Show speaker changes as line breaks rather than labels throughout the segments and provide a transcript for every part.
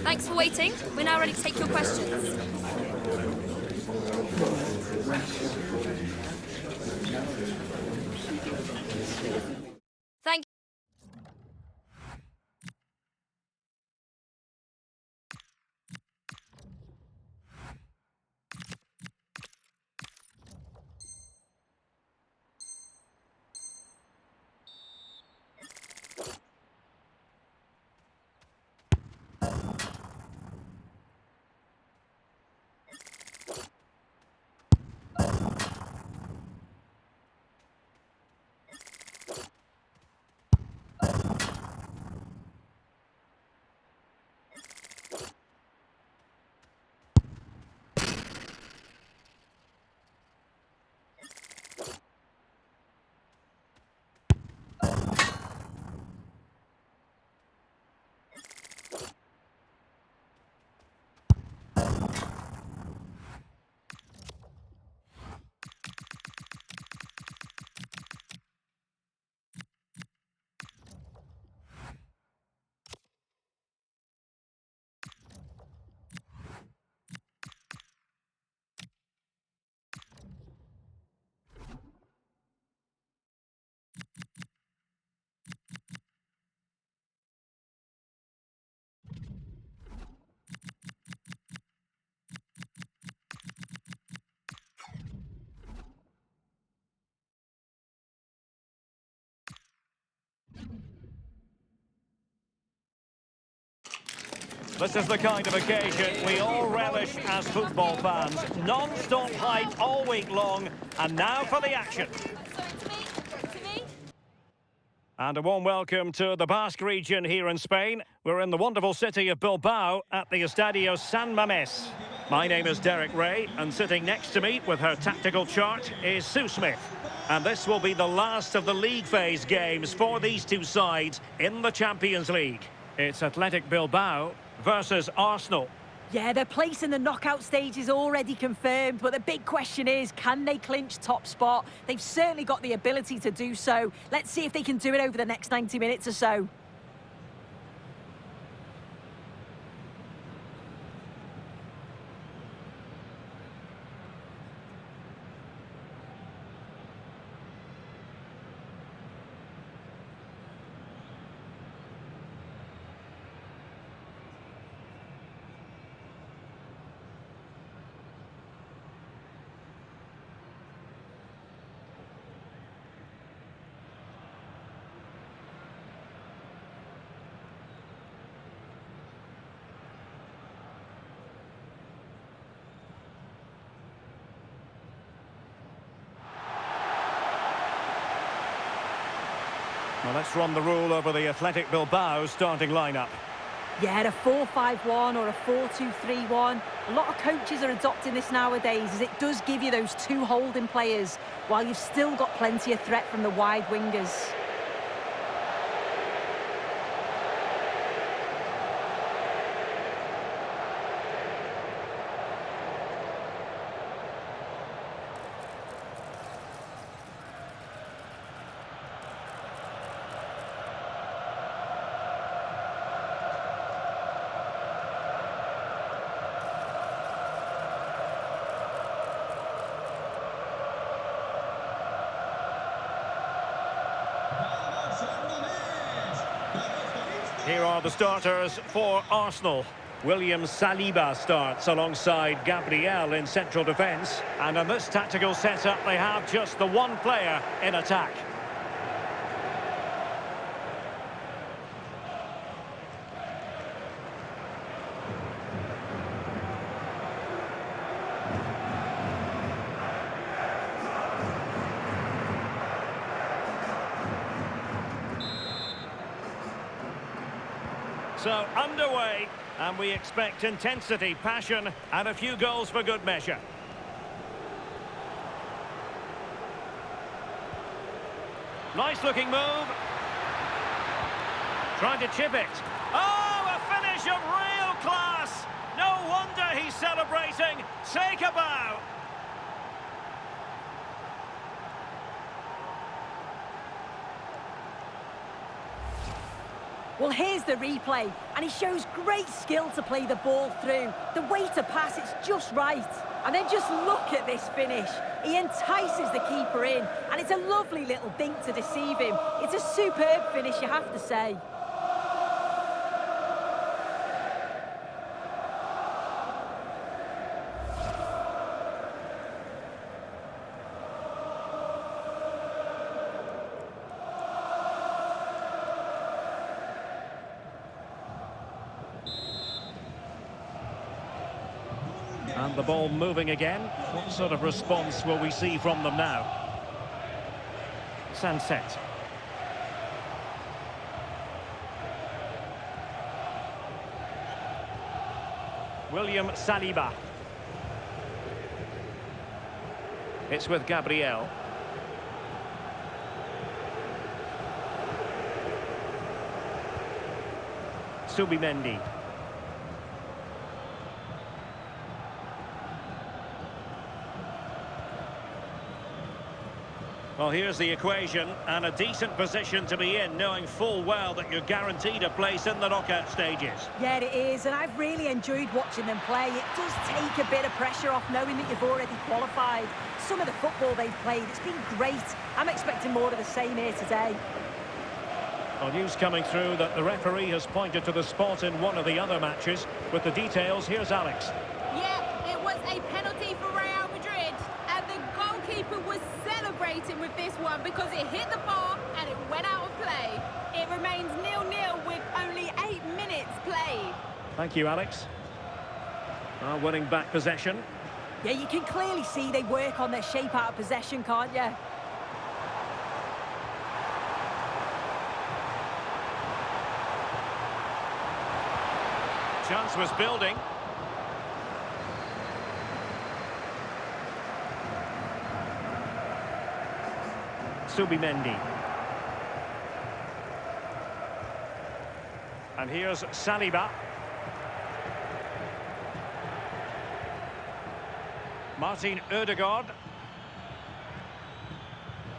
Thanks for waiting. We're now ready to take your questions. Thank
This is the kind of occasion we all relish as football fans. Non-stop hype all week long, and now for the action. And a warm welcome to the Basque region here in Spain. We're in the wonderful city of Bilbao at the Estadio San Mamés. My name is Derek Ray, and sitting next to me with her tactical chart is Sue Smith. And this will be the last of the league phase games for these two sides in the Champions League. It's Athletic Bilbao versus Arsenal.
Yeah, their place in the knockout stage is already confirmed, but the big question is, can they clinch top spot? They've certainly got the ability to do so. Let's see if they can do it over the next 90 minutes or so.
Well, let's run the rule over the Athletic Bilbao starting lineup.
Yeah, a 4-5-1 or a 4-2-3-1. A lot of coaches are adopting this nowadays, as it does give you those two holding players, while you've still got plenty of threat from the wide wingers.
Here are the starters for Arsenal. William Saliba starts alongside Gabriel in central defence. And in this tactical setup, they have just the one player in attack. So, underway, and we expect intensity, passion, and a few goals for good measure. Nice-looking move. Trying to chip it. Oh, a finish of real class! No wonder he's celebrating. Take a bow.
Well, here's the replay, and he shows great skill to play the ball through. The way to pass, it's just right. And then just look at this finish. He entices the keeper in, and it's a lovely little dink to deceive him. It's a superb finish, you have to say.
And the ball moving again. What sort of response will we see from them now? Sunset. William Saliba. It's with Gabriel. Subimendi. Well, here's the equation, and a decent position to be in, knowing full well that you're guaranteed a place in the knockout stages.
Yeah, it is, and I've really enjoyed watching them play. It does take a bit of pressure off knowing that you've already qualified. Some of the football they've played, it's been great. I'm expecting more of the same here today.
Well, news coming through that the referee has pointed to the spot in one of the other matches. With the details, here's Alex.
Yeah, it was a penalty for Real Madrid, and the goalkeeper was celebrating with this one because it hit the bar and it went out of play. It remains 0-0 with only 8 minutes played.
Thank you, Alex. Winning back possession.
Yeah, you can clearly see they work on their shape out of possession, can't you?
Chance was building. Subimendi. And here's Saliba. Martin Ødegaard.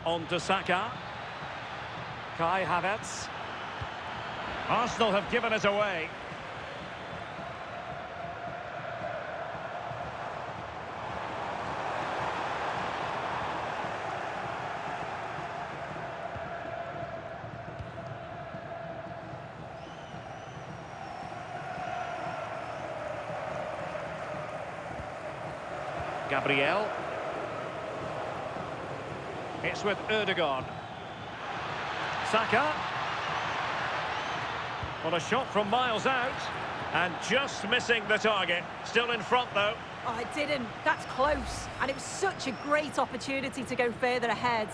On to Saka. Kai Havertz. Arsenal have given it away. Gabriel. It's with Ødegaard. Saka. Well, a shot from miles out. And just missing the target. Still in front, though.
Oh, it didn't. That's close. And it was such a great opportunity to go further ahead.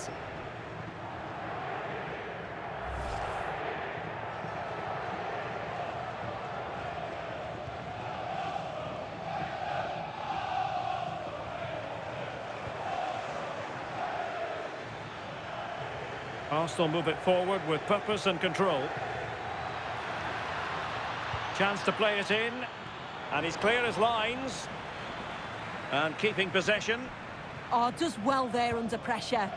Arsenal move it forward with purpose and control. Chance to play it in. And he's clear as lines. And keeping possession.
Oh, does well there under pressure.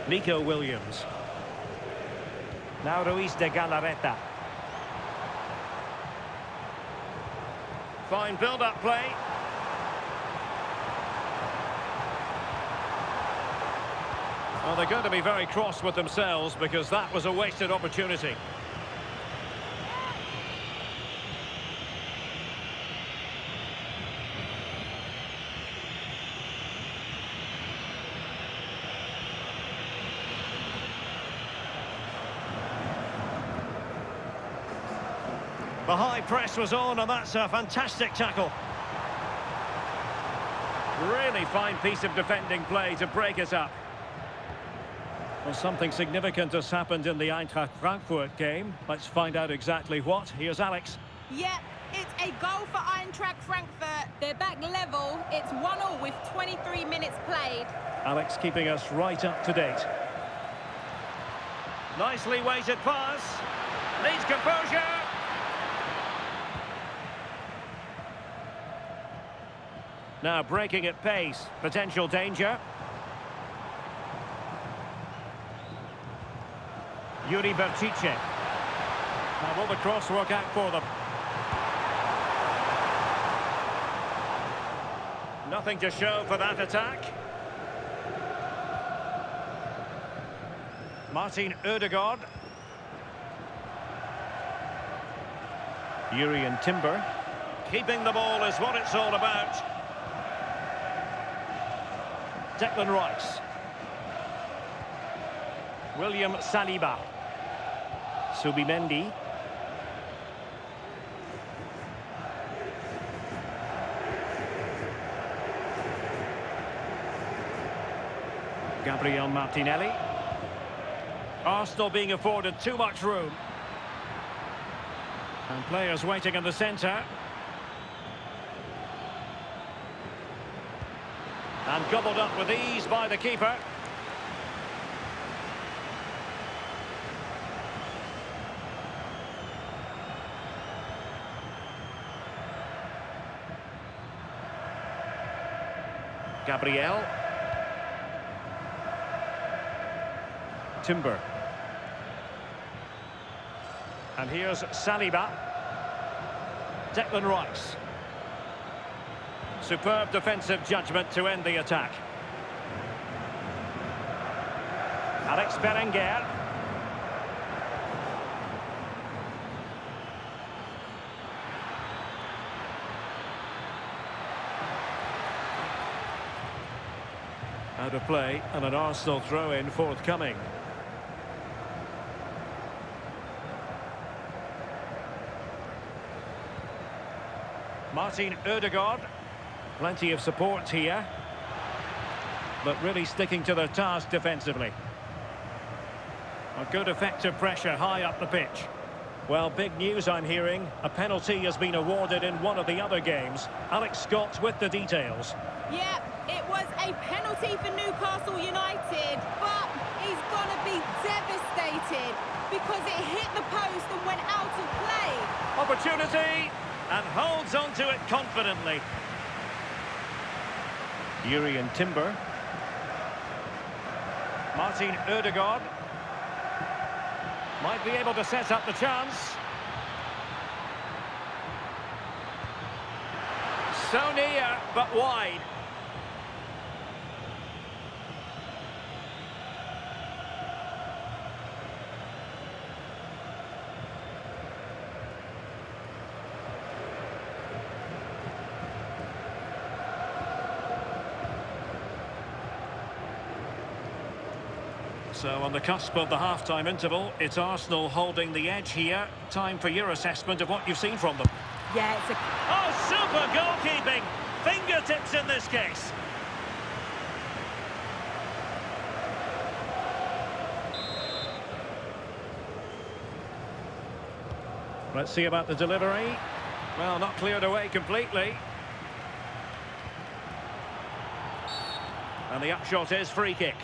Nico Williams. Now Ruiz de Galarreta. Fine build-up play. Well, they're going to be very cross with themselves because that was a wasted opportunity. The high press was on, and that's a fantastic tackle. Really fine piece of defending play to break it up. Well, something significant has happened in the Eintracht Frankfurt game. Let's find out exactly what. Here's Alex.
Yep, it's a goal for Eintracht Frankfurt. They're back level. It's 1-1 with 23 minutes played.
Alex keeping us right up to date. Nicely weighted pass. Needs composure. Now breaking at pace. Potential danger. Yuri Berchiche. Now will the cross work out for them? Nothing to show for that attack. Martin Ødegaard. Yuri and Timber. Keeping the ball is what it's all about. Declan Rice. William Saliba. Subimendi. Gabriel Martinelli. Arsenal being afforded too much room. And players waiting in the centre. And gobbled up with ease by the keeper. Gabriel. Timber. And here's Saliba. Declan Rice. Superb defensive judgment to end the attack. Alex Berenguer. Out of play and an Arsenal throw-in forthcoming. Martin Ødegaard. Plenty of support here. But really sticking to their task defensively. A good effective pressure high up the pitch. Well, big news I'm hearing. A penalty has been awarded in one of the other games. Alex Scott with the details.
Yeah, it was a penalty for Newcastle United, but he's going to be devastated because it hit the post and went out of play.
Opportunity, and holds on to it confidently. Yuri and Timber. Martin Ødegaard. Might be able to set up the chance. So near, but wide. So on the cusp of the half-time interval, it's Arsenal holding the edge here. Time for your assessment of what you've seen from them.
Yeah, it's a...
Oh, super goalkeeping! Fingertips in this case. Let's see about the delivery. Well, not cleared away completely. And the upshot is free kick.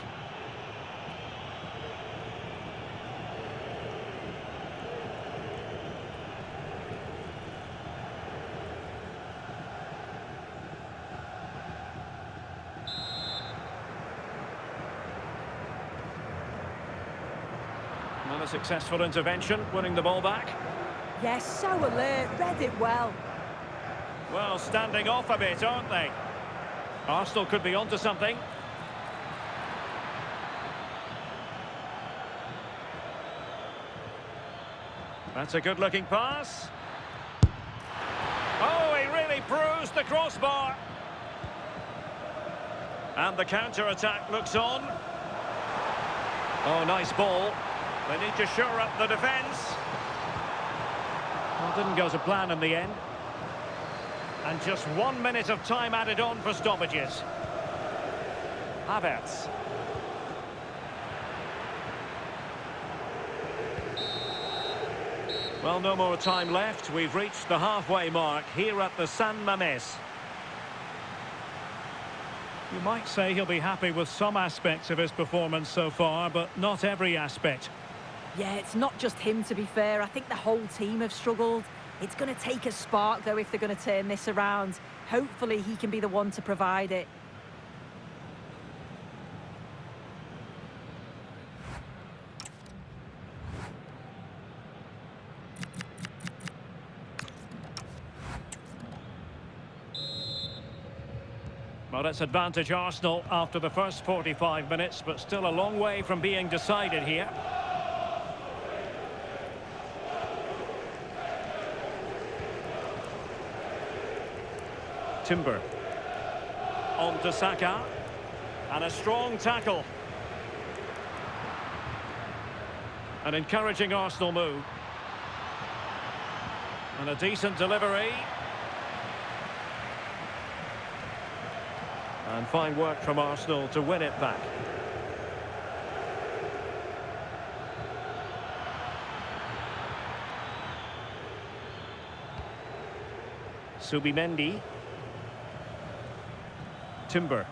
Not a successful intervention, winning the ball back.
Yes, so alert, read it well.
Well, standing off a bit, aren't they? Arsenal could be onto something. That's a good-looking pass. Oh, he really bruised the crossbar. And the counter-attack looks on. Oh, nice ball. They need to shore up the defence. Well, didn't go to plan in the end. And just 1 minute of time added on for stoppages. Havertz. Well, no more time left. We've reached the halfway mark here at the San Mamés. You might say he'll be happy with some aspects of his performance so far, but not every aspect.
Yeah, it's not just him, to be fair. I think the whole team have struggled. It's going to take a spark, though, if they're going to turn this around. Hopefully, he can be the one to provide it.
Well, it's advantage Arsenal after the first 45 minutes, but still a long way from being decided here. Timber. On to Saka. And a strong tackle. An encouraging Arsenal move. And a decent delivery. And fine work from Arsenal to win it back. Subimendi. Timber.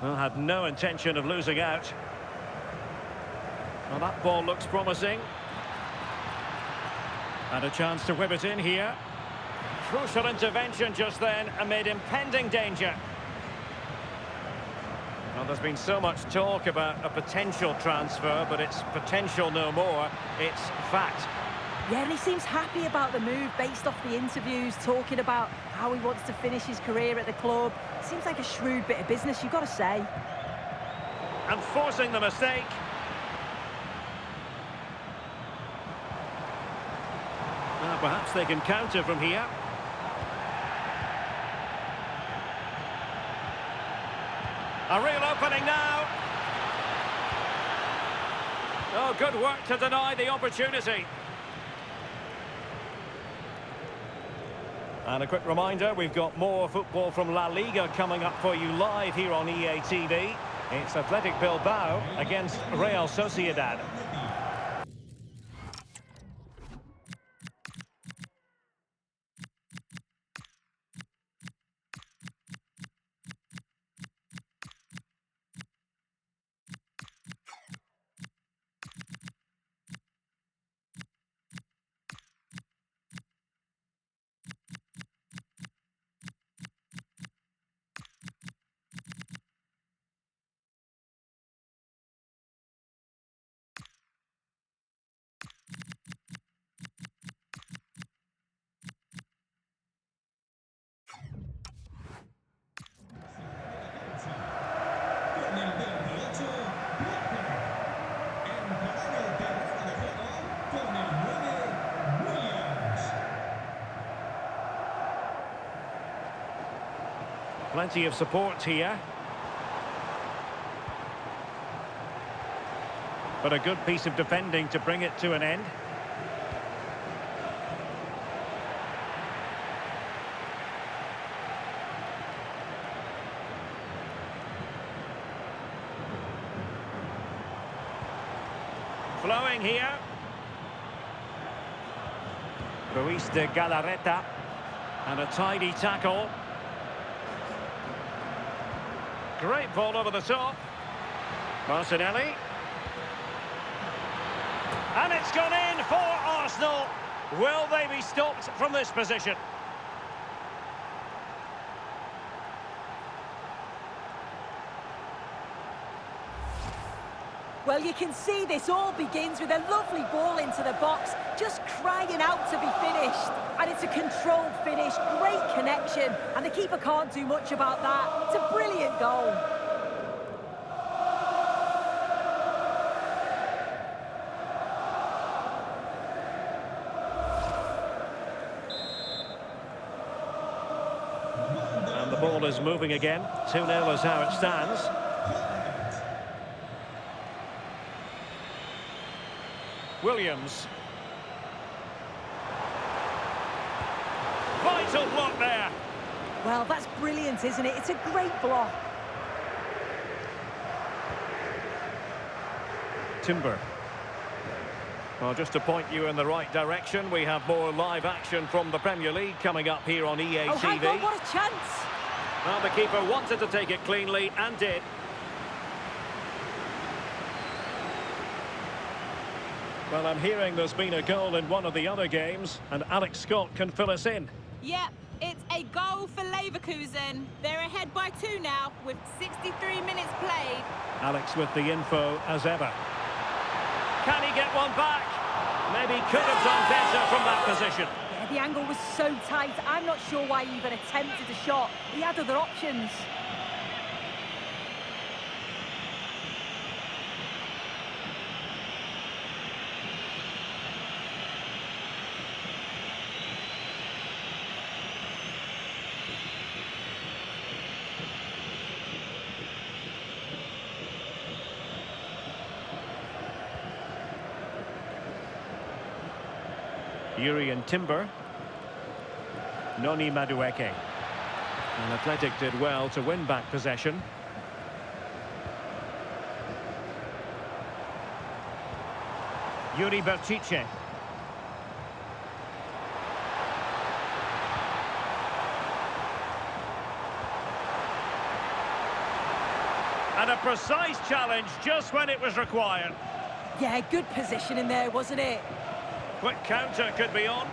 Well, had no intention of losing out. Well, that ball looks promising. And a chance to whip it in here. Crucial intervention just then amid impending danger. Well, there's been so much talk about a potential transfer, but it's potential no more. It's fact.
Yeah, and he seems happy about the move based off the interviews, talking about how he wants to finish his career at the club. Seems like a shrewd bit of business, you've got to say.
And forcing the mistake. Well, perhaps they can counter from here. A real opening now. Oh, good work to deny the opportunity. And a quick reminder, we've got more football from La Liga coming up for you live here on EA TV. It's Athletic Bilbao against Real Sociedad. Plenty of support here. But a good piece of defending to bring it to an end. Flowing here. Ruiz de Galarreta. And a tidy tackle. Great ball over the top. Martinelli. And it's gone in for Arsenal. Will they be stopped from this position?
Well, you can see this all begins with a lovely ball into the box, just crying out to be finished. And it's a controlled finish, great connection, and the keeper can't do much about that. It's a brilliant goal.
And the ball is moving again. 2-0 is how it stands. Williams. Vital block there.
Well, that's brilliant, isn't it? It's a great block.
Timber. Well, just to point you in the right direction, we have more live action from the Premier League coming up here on EA
Oh,
TV.
hang on, what a chance!
Well, the keeper wanted to take it cleanly and did. Well, I'm hearing there's been a goal in one of the other games, and Alex Scott can fill us in.
Yep, it's a goal for Leverkusen. They're ahead by 2 now, with 63 minutes played.
Alex with the info as ever. Can he get one back? Maybe could have done better from that position.
Yeah, the angle was so tight. I'm not sure why he even attempted a shot. He had other options.
Urian Timber. Noni Madueke. And Athletic did well to win back possession. Yuri Berchiche. And a precise challenge just when it was required.
Yeah, good position in there, wasn't it?
Quick counter could be on.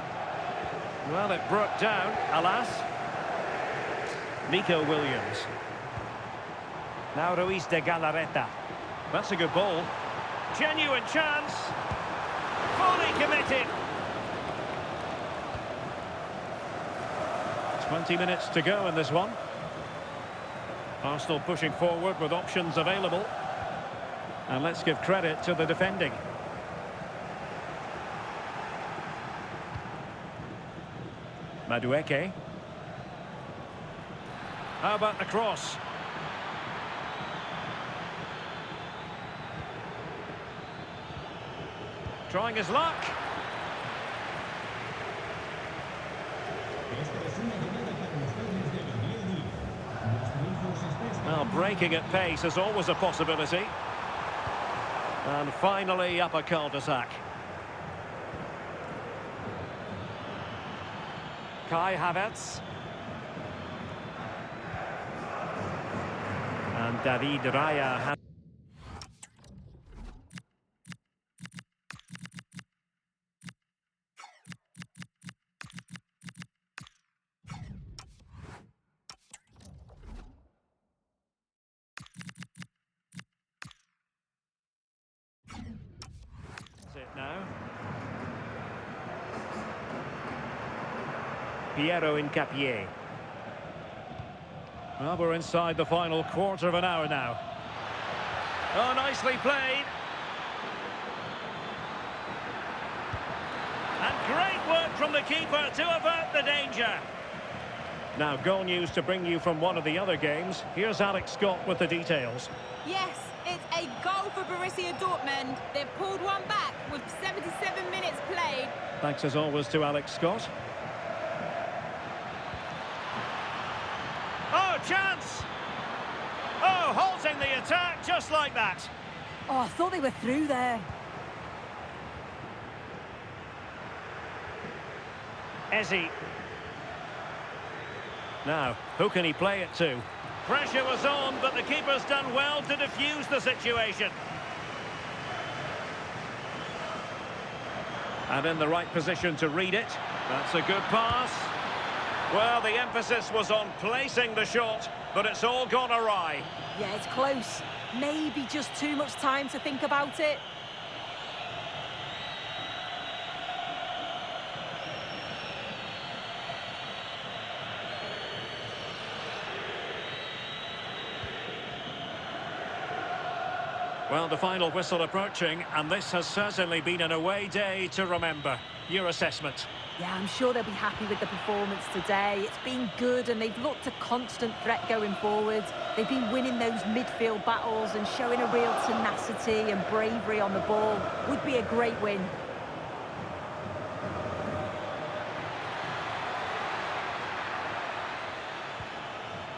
Well, it broke down, alas. Nico Williams. Now Ruiz de Galarreta. That's a good ball. Genuine chance. Fully committed. 20 minutes to go in this one. Arsenal pushing forward with options available. And let's give credit to the defending. Madueke. How about the cross? Trying his luck. Well, breaking at pace is always a possibility. And finally up a cul-de-sac. Kai Havertz. And David Raya has... it now. Piero Incapié. Well, we're inside the final quarter of an hour now. Oh, nicely played. And great work from the keeper to avert the danger. Now, goal news to bring you from one of the other games. Here's Alex Scott with the details.
Yes, it's a goal for Borussia Dortmund. They've pulled one back with 77 minutes played.
Thanks as always to Alex Scott. Oh, chance! Oh, halting the attack just like that.
Oh, I thought they were through there.
Ezzy. Now, who can he play it to? Pressure was on, but the keeper's done well to defuse the situation. And in the right position to read it. That's a good pass. Well, the emphasis was on placing the shot, but it's all gone awry.
Yeah, it's close. Maybe just too much time to think about it.
Well, the final whistle approaching, and this has certainly been an away day to remember. Your assessment?
Yeah, I'm sure they'll be happy with the performance today. It's been good and they've looked a constant threat going forward. They've been winning those midfield battles and showing a real tenacity and bravery on the ball. Would be a great win.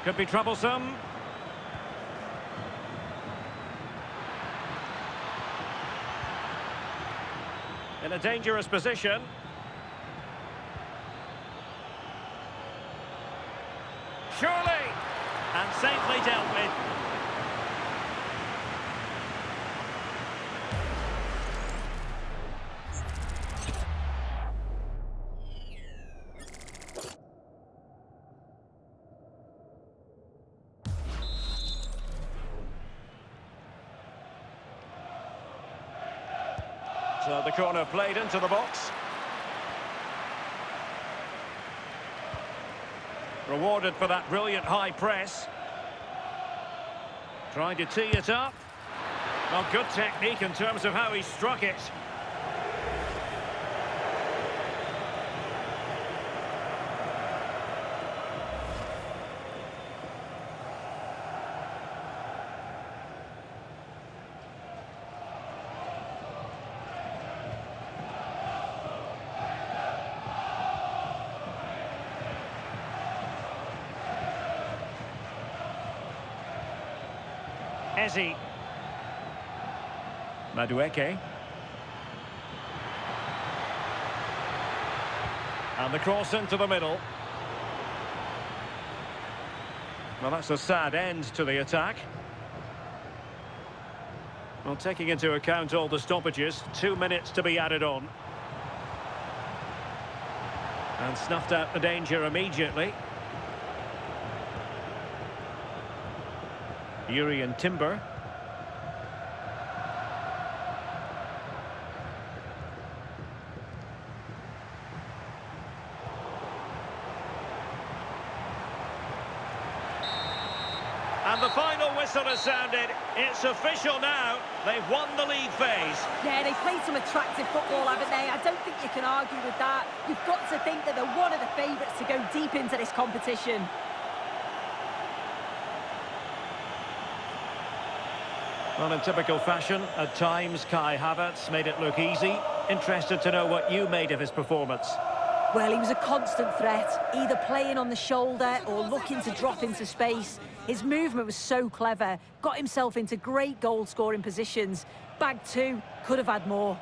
Could be troublesome. In a dangerous position. Surely! And safely dealt with. So the corner played into the box. Rewarded for that brilliant high press. Trying to tee it up. Well, good technique in terms of how he struck it. Ezzy. Madueke. And the cross into the middle. Well, that's a sad end to the attack. Well, taking into account all the stoppages, 2 minutes to be added on. And snuffed out the danger immediately. Yuri and Timber. And the final whistle has sounded. It's official now. They've won the league phase.
Yeah, they played some attractive football, haven't they? I don't think you can argue with that. You've got to think that they're one of the favourites to go deep into this competition.
Well, in typical fashion, at times Kai Havertz made it look easy. Interested to know what you made of his performance.
Well, he was a constant threat, either playing on the shoulder or looking to drop into space. His movement was so clever, got himself into great goal-scoring positions. Bagged two, could have had more.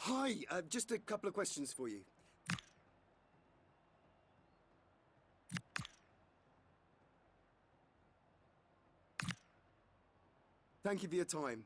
Hi, just a couple of questions for you. Thank you for your time.